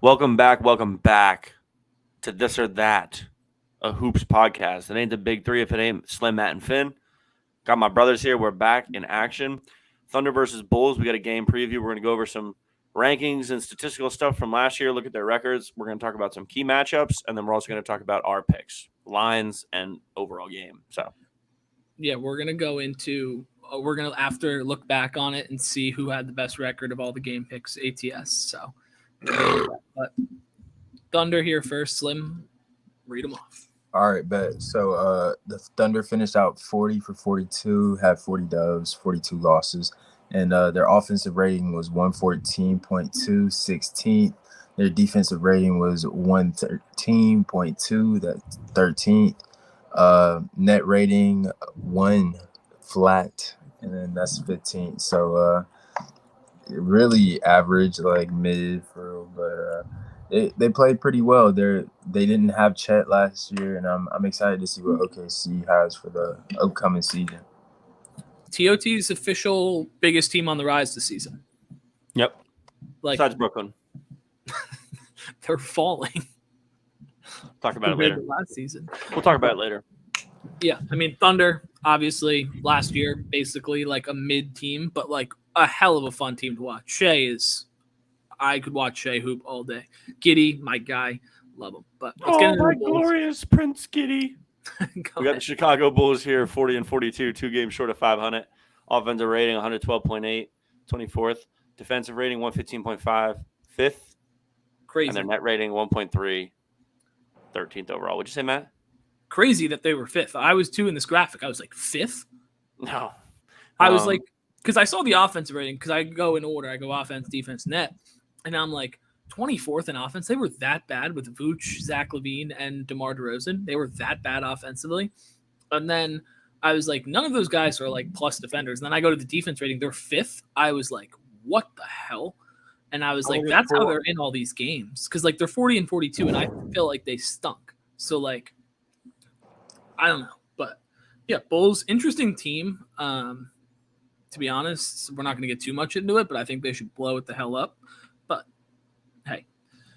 Welcome back to This or That, a Hoops podcast. It ain't the big three if it ain't Slim, Matt, and Finn. Got my brothers here. We're back in action. Thunder versus Bulls. We got a game preview. We're going to go over some rankings and statistical stuff from last year, look at their records. We're going to talk about some key matchups, and then we're also going to talk about our picks, lines, and overall game. So, yeah, we're going to go into we're going to after look back on it and see who had the best record of all the game picks ATS. So, but Thunder here first. Slim, read them off. All right, bet. So the Thunder finished out 40 for 42, had 40 dubs, 42 losses, and their offensive rating was 114.2, 16th. Their defensive rating was 113.2, that's 13th. Net rating 1 flat, and then that's 15th. So really average, like mid for real, but they played pretty well. They didn't have Chet last year, and I'm excited to see what OKC has for the upcoming season. TOT's official biggest team on the rise this season. Yep. Besides Brooklyn. They're falling. Talk about it later. Last season. We'll talk about it later. Yeah, I mean, Thunder, obviously, last year, basically like a mid team, but like a hell of a fun team to watch. I could watch Shea hoop all day. Giddy, my guy, love him. But let's get into my the Bulls. glorious Prince Giddy. We got ahead. the Chicago Bulls here, 40 and 42, 2 games short of 500. Offensive rating 112.8, 24th. Defensive rating 115.5, 5th. Crazy. And their net rating 1.3, 13th overall. Would you say, Matt? Crazy that they were 5th. I was too in this graphic. I was like 5th. No. I was like, because I saw the offensive rating, because I go in order. I go offense, defense, net. And I'm like, 24th in offense. They were that bad with Vooch, Zach LaVine, and DeMar DeRozan. They were that bad offensively. And then I was like, none of those guys are like plus defenders. And then I go to the defense rating. They're 5th. I was like, what the hell? And I was like, that's how they're in all these games. Because like they're 40 and 42, and I feel like they stunk. So like, I don't know. But yeah, Bulls, interesting team. To be honest, we're not going to get too much into it, but I think they should blow it the hell up. But hey,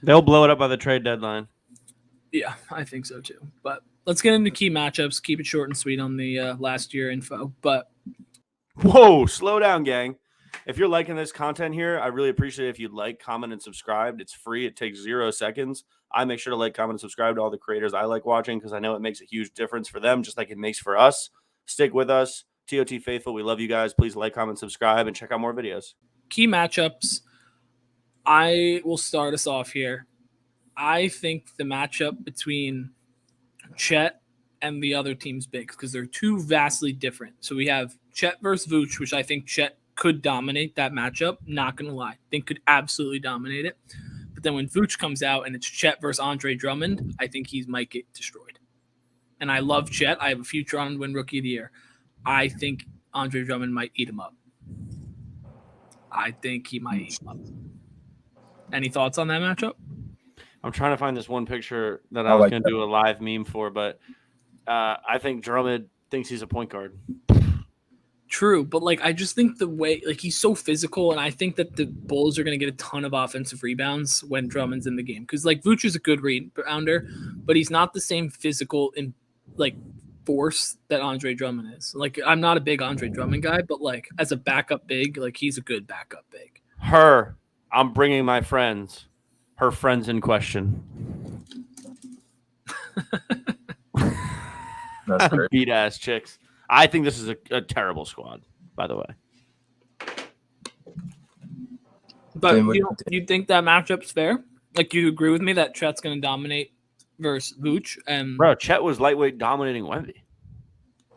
they'll blow it up by the trade deadline. Yeah, I think so too. But let's get into key matchups. Keep it short and sweet on the last year info. But whoa, slow down, gang. If you're liking this content here, I really appreciate it if you'd like, comment, and subscribe. It's free. It takes 0 seconds. I make sure to like, comment, and subscribe to all the creators I like watching because I know it makes a huge difference for them, just like it makes for us. Stick with us. TOT Faithful, we love you guys. Please like, comment, subscribe, and check out more videos. Key matchups. I will start us off here. I think the matchup between Chet and the other team's big because they're two vastly different. So we have Chet versus Vooch, which I think Chet could dominate that matchup. Not going to lie. I think could absolutely dominate it. But then when Vooch comes out and it's Chet versus Andre Drummond, I think he might get destroyed. And I love Chet. I have a future on to win Rookie of the Year. I think Andre Drummond might eat him up. I think he might eat him up. Any thoughts on that matchup? I'm trying to find this one picture that I was going to do a live meme for, but I think Drummond thinks he's a point guard. True, but like I just think the way like he's so physical, and I think that the Bulls are going to get a ton of offensive rebounds when Drummond's in the game because like Vooch is a good rebounder, but he's not the same physical in like force that Andre Drummond is. Like I'm not a big Andre Drummond guy, but like as a backup big, like he's a good backup big. I'm bringing my friends. Her friends in question. That's great. Beat ass chicks. I think this is a terrible squad, by the way. But you think that matchup's fair? Like you agree with me that Chet's going to dominate versus Vooch? And bro, Chet was lightweight dominating Wemby.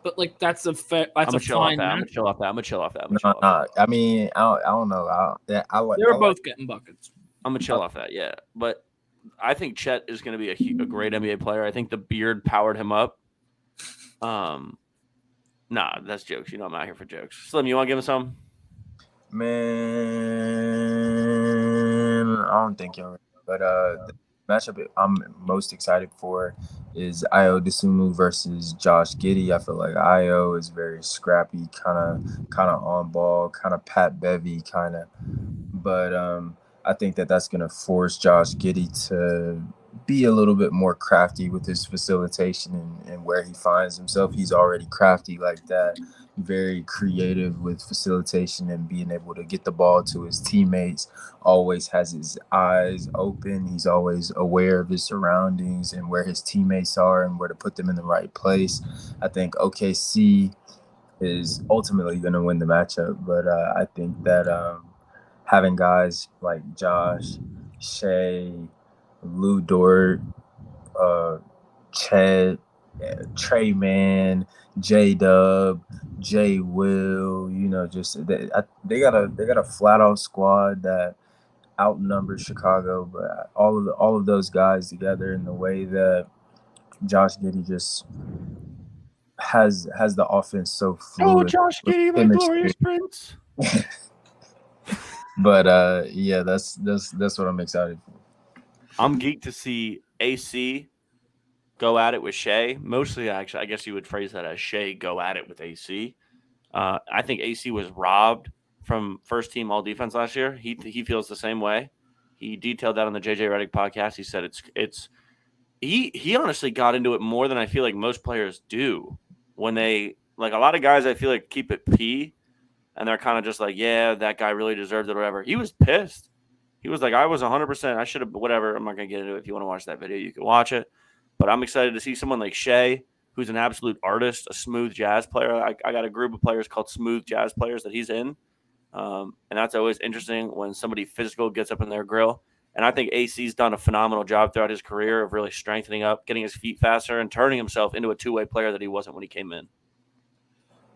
But like that's a fair. That's a fine. I'm gonna chill off that. I mean, I don't know. They're both getting buckets. I'm gonna chill off that, yeah. But I think Chet is gonna be a great NBA player. I think the beard powered him up. Nah, that's jokes. You know I'm out here for jokes. Slim, you want to give him some? Man, I don't think you're. But the matchup I'm most excited for is Ayo Dosunmu versus Josh Giddey. I feel like Ayo is very scrappy, kind of on ball, kind of Pat Bevy kind of. But I think that that's going to force Josh Giddey to be a little bit more crafty with his facilitation and where he finds himself. He's already crafty like that, very creative with facilitation and being able to get the ball to his teammates, always has his eyes open. He's always aware of his surroundings and where his teammates are and where to put them in the right place. I think OKC is ultimately going to win the matchup, but I think that having guys like Josh, Shea, Lou Dort, Chet, Trey Mann, J Dub, J Will, just they got a flat out squad that outnumbers Chicago, but all of those guys together in the way that Josh Giddey just has the offense so fluid. Oh, Josh Giddey, my glorious prince. But yeah, that's what I'm excited for. I'm geeked to see AC go at it with Shea. Mostly, actually, I guess you would phrase that as Shea go at it with AC. I think AC was robbed from first team all defense last year. He feels the same way. He detailed that on the JJ Redick podcast. He said he honestly got into it more than I feel like most players do when they like a lot of guys I feel like keep it P and they're kind of just like, yeah, that guy really deserved it or whatever. He was pissed. He was like, I was 100%. I should have, whatever. I'm not going to get into it. If you want to watch that video, you can watch it. But I'm excited to see someone like Shea, who's an absolute artist, a smooth jazz player. I got a group of players called smooth jazz players that he's in. And that's always interesting when somebody physical gets up in their grill. And I think AC's done a phenomenal job throughout his career of really strengthening up, getting his feet faster, and turning himself into a two-way player that he wasn't when he came in.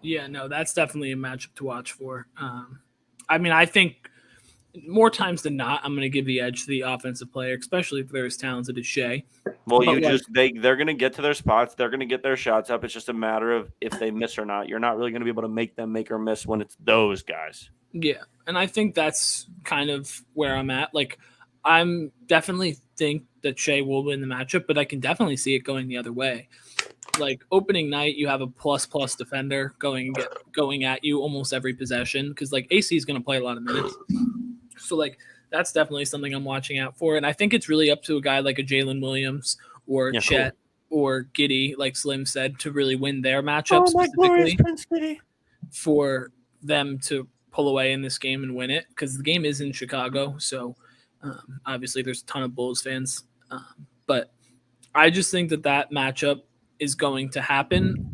Yeah, no, that's definitely a matchup to watch for. I mean, I think more times than not, I'm going to give the edge to the offensive player, especially if they're as talented as Shea. Well, they're going to get to their spots. They're going to get their shots up. It's just a matter of if they miss or not. You're not really going to be able to make them make or miss when it's those guys. Yeah, and I think that's kind of where I'm at. Like, I'm definitely think that Shea will win the matchup, but I can definitely see it going the other way. Like opening night, you have a plus defender going at you almost every possession because like AC is going to play a lot of minutes. So like that's definitely something I'm watching out for, and I think it's really up to a guy like a Jalen Williams or Chet or Giddey, like Slim said, to really win their matchup specifically for them to pull away in this game and win it because the game is in Chicago. So obviously there's a ton of Bulls fans, but I just think that matchup is going to happen,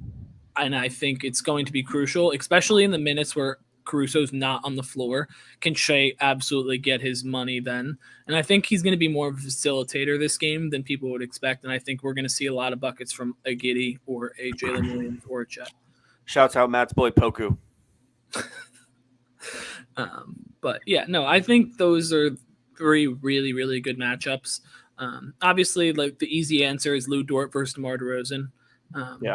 and I think it's going to be crucial, especially in the minutes where Caruso's not on the floor. Can Shea absolutely get his money then? And I think he's going to be more of a facilitator this game than people would expect, and I think we're going to see a lot of buckets from a Giddey or a Jalen Williams or a Chet. Shouts out Matt's boy Poku. But yeah, no, I think those are three really, really good matchups. Obviously, like the easy answer is Lou Dort versus DeMar DeRozan.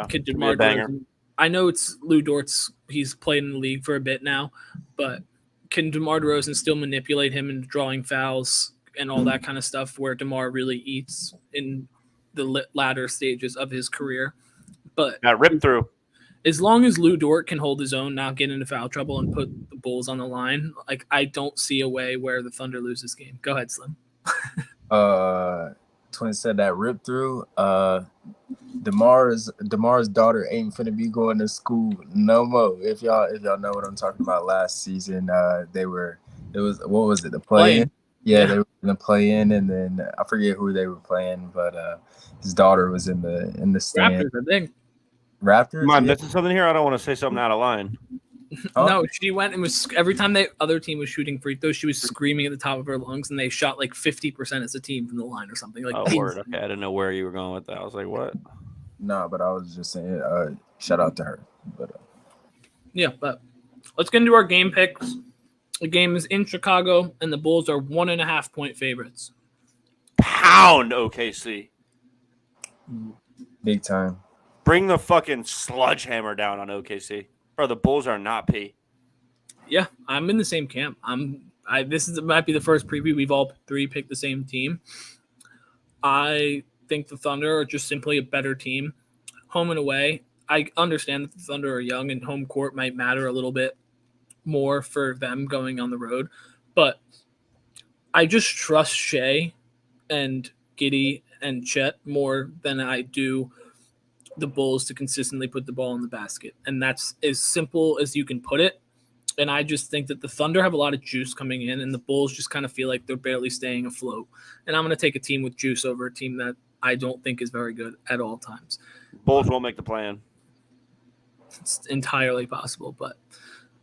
Could DeMar DeRozan? I know it's Lou Dort's. He's played in the league for a bit now, but can DeMar DeRozan still manipulate him into drawing fouls and all that kind of stuff where DeMar really eats in the latter stages of his career? But got ripped through. As long as Lou Dort can hold his own, not get into foul trouble, and put the Bulls on the line, like I don't see a way where the Thunder lose this game. Go ahead, Slim. Twin said that rip through. DeMar's daughter ain't finna be going to school no more. If y'all know what I'm talking about, last season what was it, the play-in? Yeah, they were gonna play in, and then I forget who they were playing, but his daughter was in the stand. Raptors, I think. Raptors. Am I missing something here? I don't want to say something out of line. No, she went and was every time the other team was shooting free throws, she was screaming at the top of her lungs, and they shot like 50% as a team from the line or something. Like, oh, word. Okay, I didn't know where you were going with that. I was like, what? No, but I was just saying, shout out to her. But yeah, but let's get into our game picks. The game is in Chicago, and the Bulls are 1.5 point favorites. Pound OKC. Big time. Bring the fucking sledgehammer down on OKC. Bro, the Bulls are not P. Yeah, I'm in the same camp. This might be the first preview we've all three picked the same team. I think the Thunder are just simply a better team. Home and away, I understand that the Thunder are young and home court might matter a little bit more for them going on the road. But I just trust Shea and Giddey and Chet more than I do the Bulls to consistently put the ball in the basket. And that's as simple as you can put it. And I just think that the Thunder have a lot of juice coming in, and the Bulls just kind of feel like they're barely staying afloat. And I'm going to take a team with juice over a team that I don't think is very good at all times. Bulls won't make the plan. It's entirely possible, but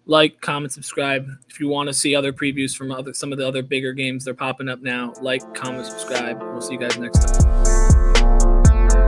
like, comment, subscribe. If you want to see other previews from some of the other bigger games, they're popping up now. Like, comment, subscribe. We'll see you guys next time.